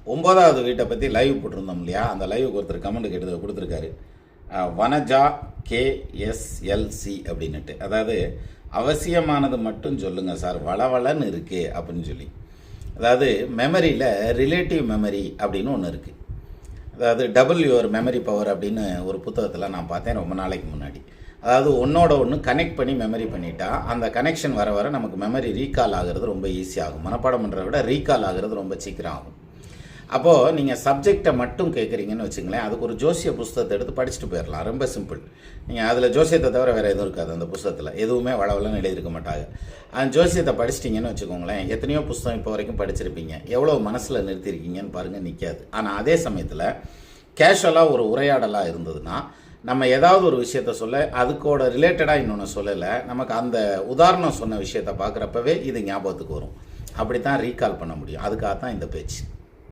9வது வீட்டை பற்றி லைவ் போட்டிருந்தோம் இல்லையா, அந்த லைவுக்கு ஒருத்தர் கமெண்ட் கேட்டு கொடுத்துருக்காரு. வனஜா கேஎஸ்எல்சி அப்படின்னுட்டு, அதாவது அவசியமானது மட்டும் சொல்லுங்கள் சார், வளவளன்னு இருக்குது அப்படின்னு சொல்லி. அதாவது மெமரியில் ரிலேட்டிவ் மெமரி அப்படின்னு ஒன்று இருக்குது. அதாவது டபுள் யுவர் மெமரி பவர் அப்படின்னு ஒரு புத்தகத்தில் நான் பார்த்தேன் ரொம்ப நாளைக்கு முன்னாடி. அதாவது ஒன்றோட ஒன்று கனெக்ட் பண்ணி மெமரி பண்ணிட்டா அந்த கனெக்ஷன் வர வர நமக்கு மெமரி ரீகால் ஆகிறது ரொம்ப ஈஸியாகும். மனப்பாடம் பண்ணுறத விட ரீகால் ஆகிறது ரொம்ப சீக்கிரம் ஆகும். அப்போது நீங்கள் சப்ஜெக்டை மட்டும் கேட்குறீங்கன்னு வச்சுங்களேன், அதுக்கு ஒரு ஜோசிய புஸ்தகத்தை எடுத்து படிச்சுட்டு போயிடலாம். ரொம்ப சிம்பிள். நீங்கள் அதில் ஜோசியத்தை தவிர வேறு எதுவும் இருக்காது. அந்த புஸ்தகத்தில் எதுவுமே வளவலன்னு எழுதியிருக்க மாட்டாங்க. அந்த ஜோசியத்தை படிச்சிட்டிங்கன்னு வச்சுக்கோங்களேன், எத்தனையோ புஸ்தகம் இப்போ வரைக்கும் படிச்சிருப்பீங்க, எவ்வளோ மனசில் நிறுத்திருக்கீங்கன்னு பாருங்கள், நிற்காது. ஆனால் அதே சமயத்தில் கேஷுவலாக ஒரு உரையாடலாக இருந்ததுன்னா, நம்ம ஏதாவது ஒரு விஷயத்த சொல்ல அதுக்கோட ரிலேட்டடாக இன்னொன்று சொல்லலை, நமக்கு அந்த உதாரணம் சொன்ன விஷயத்தை பார்க்குறப்பவே இது ஞாபகத்துக்கு வரும். அப்படி தான் ரீகால் பண்ண முடியும். அதுக்காக தான் இந்த பேச்சு.